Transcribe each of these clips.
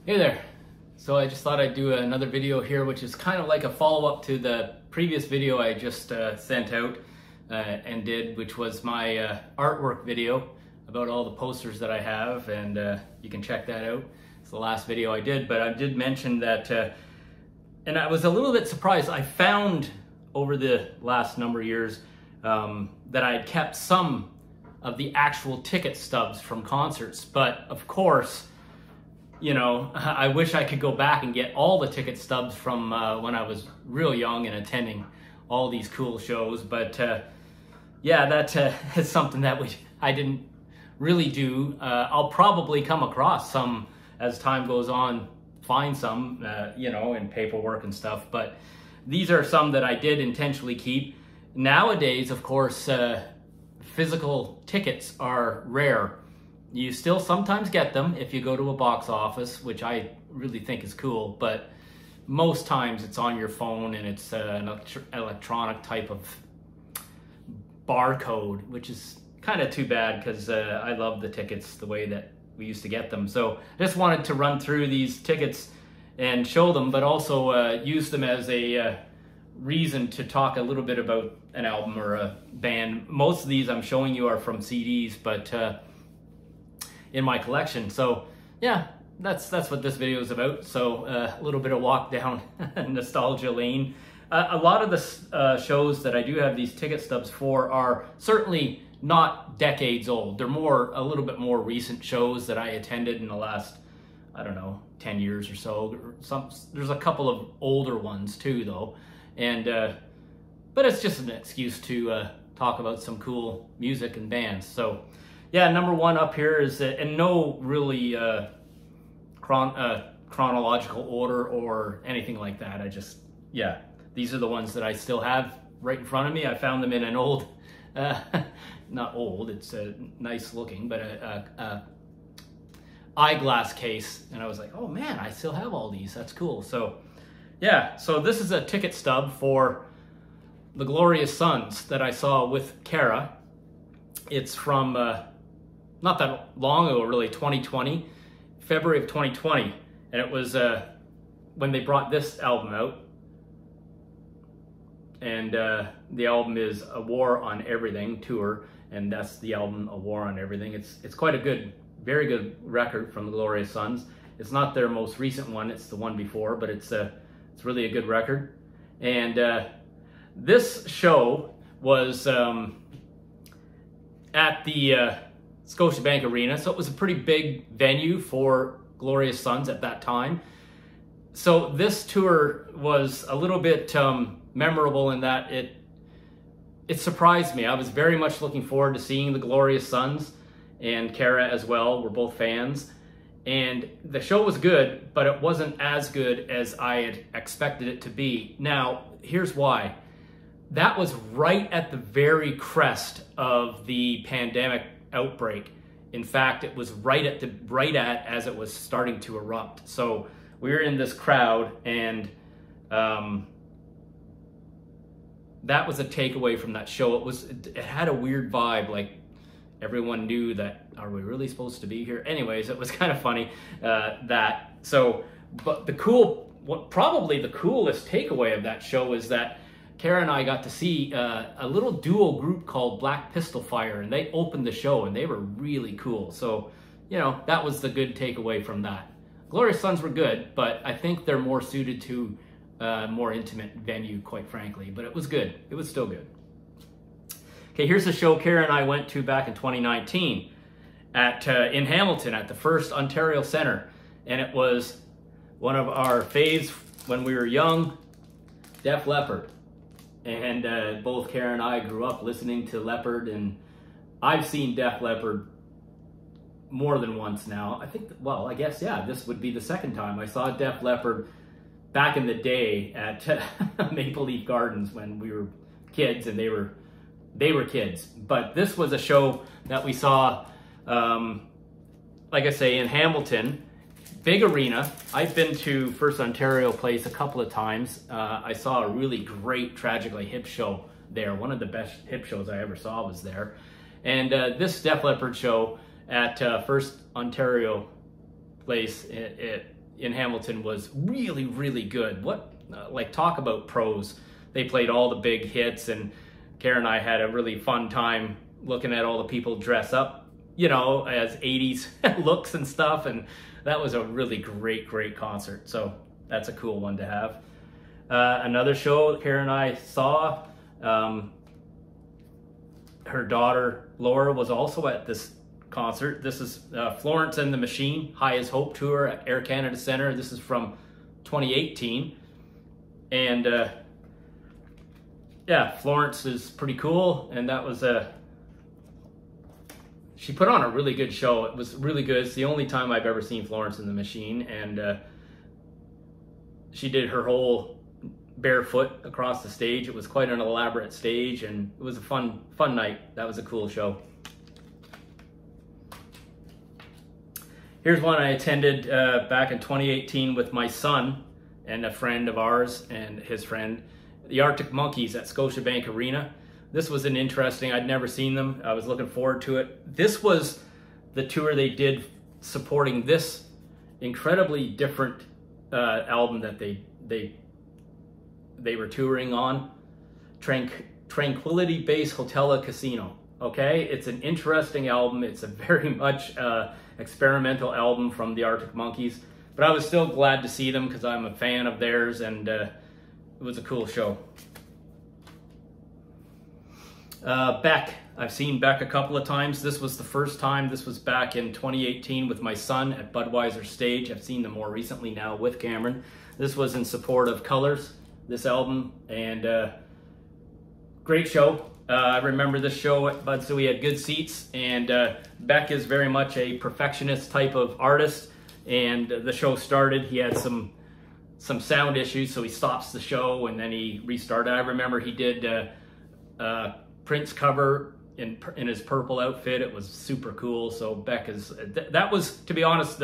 Hey there. So I just thought I'd do another video here, which is kind of like a follow-up to the previous video I just sent out and did, which was my artwork video about all the posters that I have, and you can check that out. It's the last video I did, but I did mention that, and I was a little bit surprised. I found over the last number of years that I had kept some of the actual ticket stubs from concerts, but of course, you know, I wish I could go back and get all the ticket stubs from when I was real young and attending all these cool shows. But yeah, that is something that I didn't really do. I'll probably come across some as time goes on, find some, you know, in paperwork and stuff. But these are some that I did intentionally keep. Nowadays, of course, physical tickets are rare. You still sometimes get them if you go to a box office, which I really think is cool, but most times it's on your phone and it's an electronic type of barcode, which is kind of too bad because I love the tickets the way that we used to get them. So I just wanted to run through these tickets and show them, but also use them as a reason to talk a little bit about an album or a band. Most of these I'm showing you are from CDs, but in my collection. So yeah, that's what this video is about. So a little bit of walk down nostalgia lane. A lot of the shows that I do have these ticket stubs for are certainly not decades old. They're a little bit more recent shows that I attended in the last, I don't know, 10 years or so. There's a couple of older ones too though. And but it's just an excuse to talk about some cool music and bands. So yeah, number one up here is, in no really chronological order or anything like that. Yeah, these are the ones that I still have right in front of me. I found them in an old, not old, it's nice looking, but a eyeglass case. And I was like, oh man, I still have all these. That's cool. So yeah, so this is a ticket stub for the Glorious Sons that I saw with Kara. It's from not that long ago, really, 2020, February of 2020. And it was when they brought this album out. And the album is A War on Everything Tour. And that's the album, A War on Everything. It's quite a good, very good record from the Glorious Sons. It's not their most recent one, it's the one before, but it's really a good record. And this show was at the Scotiabank Arena, so it was a pretty big venue for Glorious Sons at that time. So this tour was a little bit memorable in that it surprised me. I was very much looking forward to seeing the Glorious Sons, and Kara as well. We're both fans. And the show was good, but it wasn't as good as I had expected it to be. Now, here's why. That was right at the very crest of the pandemic outbreak. In fact, it was right at as it was starting to erupt. So we were in this crowd, and that was a takeaway from that show. It had a weird vibe, like everyone knew that, are we really supposed to be here? Anyways, it was kind of funny that. So, but probably the coolest takeaway of that show is that Kara and I got to see a little duo group called Black Pistol Fire, and they opened the show, and they were really cool. So, you know, that was the good takeaway from that. Glorious Sons were good, but I think they're more suited to a more intimate venue, quite frankly. But it was good. It was still good. Okay, here's the show Kara and I went to back in 2019 in Hamilton at the First Ontario Centre. And it was one of our faves when we were young, Def Leppard. And both Kara and I grew up listening to Leppard, and I've seen Def Leppard more than once now. I think, well, I guess, yeah, this would be the second time. I saw Def Leppard back in the day at Maple Leaf Gardens when we were kids, and they were kids. But this was a show that we saw, like I say, in Hamilton. Big arena. I've been to First Ontario Place a couple of times. I saw a really great Tragically Hip show there. One of the best hip shows I ever saw was there. And this Def Leppard show at First Ontario Place, in Hamilton was really, really good. What, like, talk about pros. They played all the big hits, and Karen and I had a really fun time looking at all the people dress up, you know, as 80s looks and stuff, and that was a really great concert. So that's a cool one to have. Another show Karen and I saw, her daughter Laura was also at this concert. This is Florence and the Machine, High as Hope tour at Air Canada Centre. This is from 2018. And yeah, Florence is pretty cool, and that was she put on a really good show. It was really good. It's the only time I've ever seen Florence and the Machine, and she did her whole barefoot across the stage. It was quite an elaborate stage, and it was a fun night. That was a cool show. Here's one I attended back in 2018 with my son and a friend of ours and his friend, the Arctic Monkeys at Scotiabank Arena. This was an interesting, I'd never seen them. I was looking forward to it. This was the tour they did supporting this incredibly different album that they were touring on, Tranquility Base Hotel and Casino. Okay, it's an interesting album. It's a very much experimental album from the Arctic Monkeys, but I was still glad to see them because I'm a fan of theirs, and it was a cool show. Beck. I've seen Beck a couple of times. This was the first time. This was back in 2018 with my son at Budweiser Stage. I've seen them more recently now with Cameron. This was in support of Colors, this album, and great show. I remember this show at Bud, so we had good seats, and Beck is very much a perfectionist type of artist, and the show started. He had some sound issues, so he stops the show, and then he restarted. I remember he did Prince cover in his purple outfit. It was super cool. So Beck is, that was, to be honest,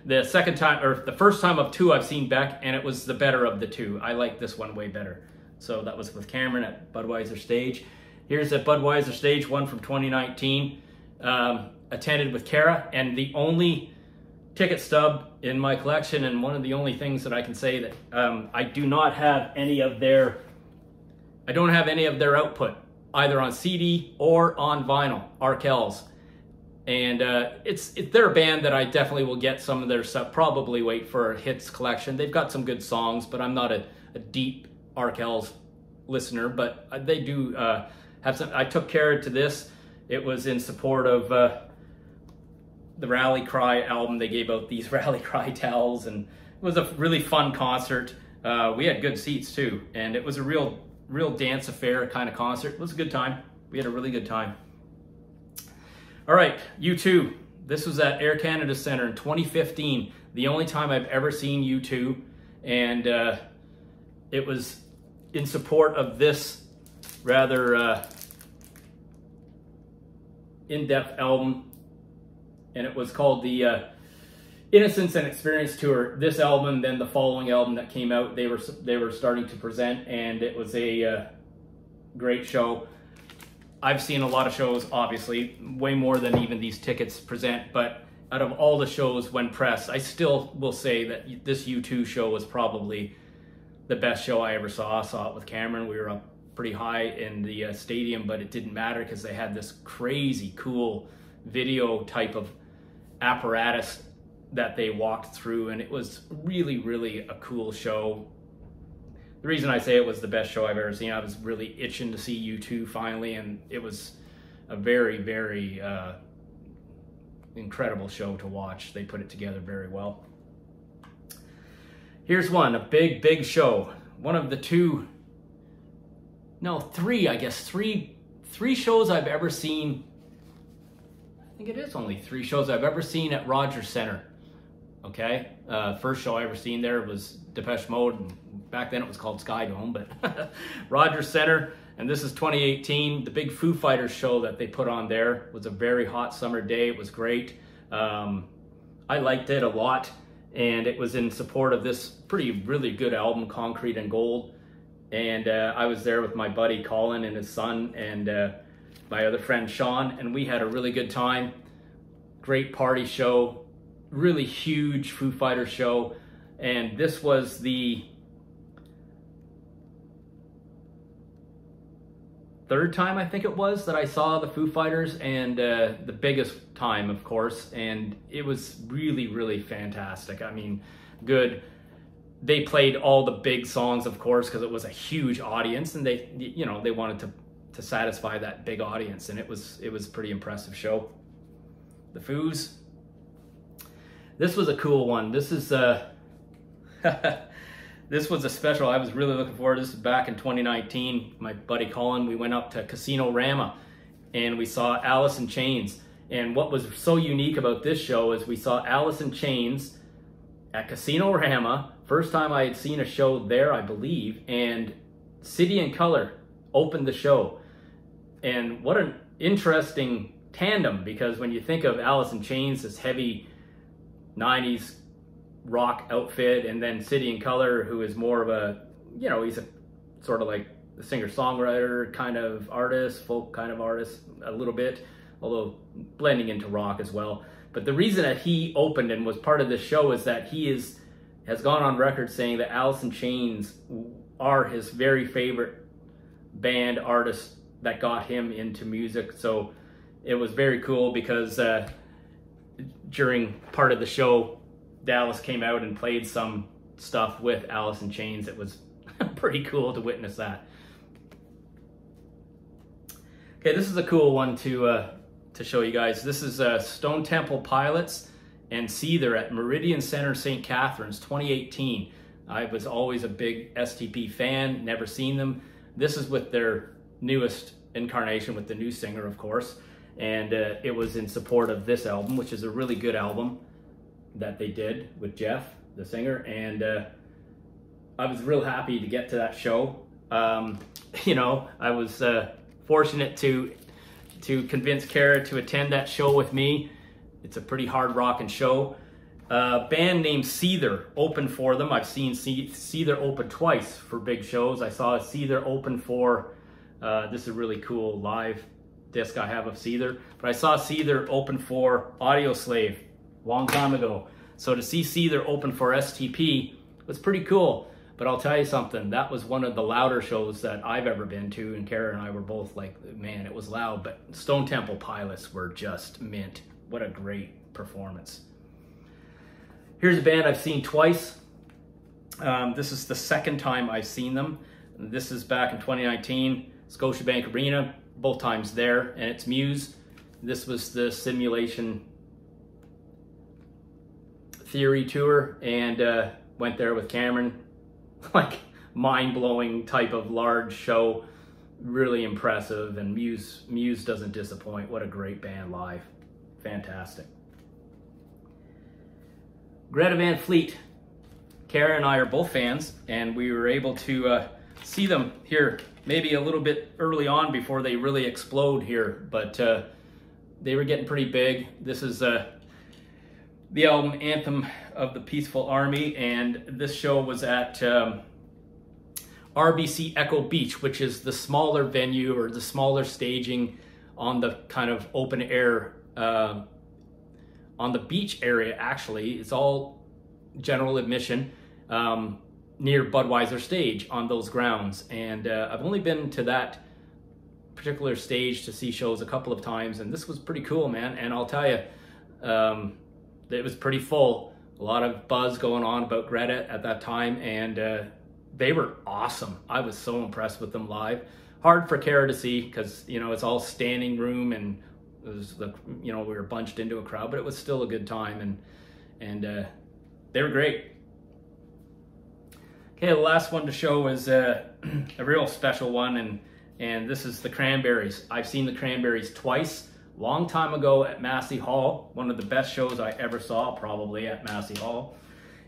the second time, or the first time of two I've seen Beck, and it was the better of the two. I like this one way better. So that was with Cameron at Budweiser Stage. Here's a Budweiser Stage one from 2019, attended with Kara, and the only ticket stub in my collection, and one of the only things that I can say that I do not have any of their, I don't have any of their output, either on CD or on vinyl, Arkells. And they're a band that I definitely will get some of their stuff, probably wait for a hits collection. They've got some good songs, but I'm not a deep Arkells listener, but they do have some. I took Kara to this. It was in support of the Rally Cry album. They gave out these Rally Cry towels, and it was a really fun concert. We had good seats too, and it was a real dance affair kind of concert. It was a good time. We had a really good time. All right, U2. This was at Air Canada Centre in 2015. The only time I've ever seen U2, and it was in support of this rather in-depth album, and it was called the Innocence and Experience Tour. This album, then the following album that came out, they were starting to present, and it was a great show. I've seen a lot of shows, obviously, way more than even these tickets present, but out of all the shows when pressed, I still will say that this U2 show was probably the best show I ever saw. I saw it with Cameron. We were up pretty high in the stadium, but it didn't matter because they had this crazy cool video type of apparatus that they walked through, and it was really a cool show. The reason I say it was the best show I've ever seen, I was really itching to see U2 finally, and it was a very incredible show to watch. They put it together very well. Here's one, a big show. One of the three shows I've ever seen. I think it is only 3 shows I've ever seen at Rogers Centre. Okay, first show I ever seen there was Depeche Mode, and back then it was called Sky Dome, but Rogers Centre, and this is 2018. The big Foo Fighters show that they put on there. It was a very hot summer day. It was great. I liked it a lot, and it was in support of this really good album, Concrete and Gold. And I was there with my buddy Colin and his son, and my other friend Sean, and we had a really good time. Great party show. Really huge Foo Fighters show. and this was the third time, I think it was, that I saw the Foo Fighters, and the biggest time, of course, and it was really, really fantastic. I mean, good. They played all the big songs, of course, because it was a huge audience, and they, you know, they wanted to satisfy that big audience, and it was a pretty impressive show. The Foos. This was a cool one. This is this was a special I was really looking forward to. This was back in 2019. My buddy Colin, we went up to Casino Rama and we saw Alice in Chains. And what was so unique about this show is we saw Alice in Chains at Casino Rama. First time I had seen a show there, I believe. And City and Colour opened the show. And what an interesting tandem, because when you think of Alice in Chains, this heavy 90s rock outfit, and then City and Colour, who is more of a, you know, he's a sort of like a singer-songwriter kind of artist, folk kind of artist a little bit, although blending into rock as well. But the reason that he opened and was part of this show is that he has gone on record saying that Alice in Chains are his very favorite band, artist that got him into music. So it was very cool because during part of the show, Dallas came out and played some stuff with Alice in Chains. It was pretty cool to witness that. Okay, this is a cool one to show you guys. This is Stone Temple Pilots and Seether at Meridian Center, St. Catharines, 2018. I was always a big STP fan, never seen them. This is with their newest incarnation with the new singer, of course. And it was in support of this album, which is a really good album that they did with Jeff, the singer, and I was real happy to get to that show. You know, I was fortunate to convince Kara to attend that show with me. It's a pretty hard rocking show. Band named Seether opened for them. I've seen Seether open twice for big shows. I saw Seether open for, this is a really cool live disc I have of Seether, but I saw Seether open for Audioslave long time ago. So to see Seether open for STP was pretty cool. But I'll tell you something, that was one of the louder shows that I've ever been to, and Kara and I were both like, man, it was loud, but Stone Temple Pilots were just mint. What a great performance. Here's a band I've seen twice. This is the second time I've seen them. This is back in 2019, Scotiabank Arena, both times there, and it's Muse. This was the Simulation Theory tour, and went there with Cameron. Like, mind-blowing type of large show, really impressive, and Muse doesn't disappoint. What a great band live. Fantastic. Greta Van Fleet. Kara and I are both fans, and we were able to see them here maybe a little bit early on before they really explode here, but they were getting pretty big. This is the album Anthem of the Peaceful Army, and this show was at RBC Echo Beach, which is the smaller venue or the smaller staging on the kind of open air, on the beach area actually. It's all general admission near Budweiser stage on those grounds, and I've only been to that particular stage to see shows a couple of times, and this was pretty cool, man. And I'll tell you, it was pretty full. A lot of buzz going on about Greta at that time, and they were awesome. I was so impressed with them live. Hard for Kara to see because, you know, it's all standing room, and it was, you know, we were bunched into a crowd, but it was still a good time, and they were great. Okay, the last one to show is a real special one, and this is the Cranberries. I've seen the Cranberries twice. Long time ago at Massey Hall, one of the best shows I ever saw, probably at Massey Hall.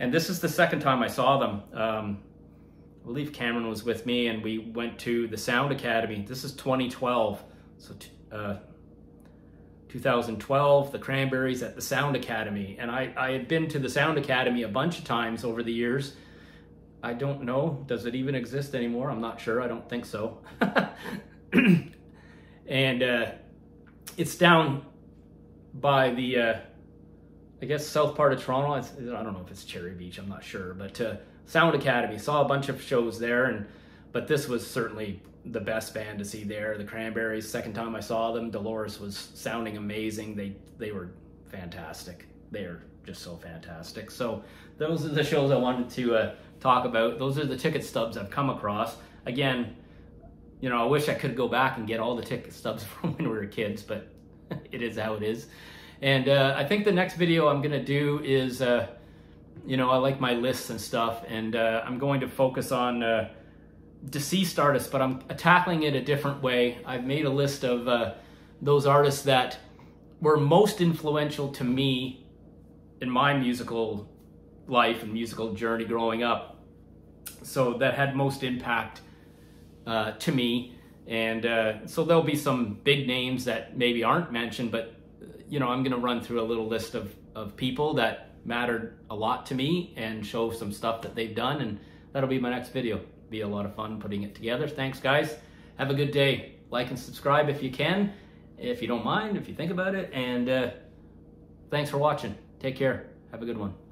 And this is the second time I saw them. I believe Cameron was with me, and we went to the Sound Academy. This is 2012, so 2012, the Cranberries at the Sound Academy. And I had been to the Sound Academy a bunch of times over the years. I don't know, does it even exist anymore? I'm not sure, I don't think so. And it's down by the, I I guess south part of Toronto. I don't know if it's Cherry Beach, I'm not sure, but Sound Academy. Saw a bunch of shows there, but this was certainly the best band to see there. The Cranberries, second time I saw them, Dolores was sounding amazing. They were fantastic. They are just so fantastic. So those are the shows I wanted to talk about. Those are the ticket stubs I've come across. Again, you know, I wish I could go back and get all the ticket stubs from when we were kids, but it is how it is. And I think the next video I'm gonna do is, you know, I like my lists and stuff, and I'm going to focus on deceased artists, but I'm tackling it a different way. I've made a list of those artists that were most influential to me in my musical life and musical journey growing up. So that had most impact to me. And so there'll be some big names that maybe aren't mentioned, but you know, I'm gonna run through a little list of people that mattered a lot to me and show some stuff that they've done, and that'll be my next video. Be a lot of fun putting it together. Thanks guys, have a good day. Like and subscribe if you can, if you don't mind, if you think about it, and thanks for watching. Take care, have a good one.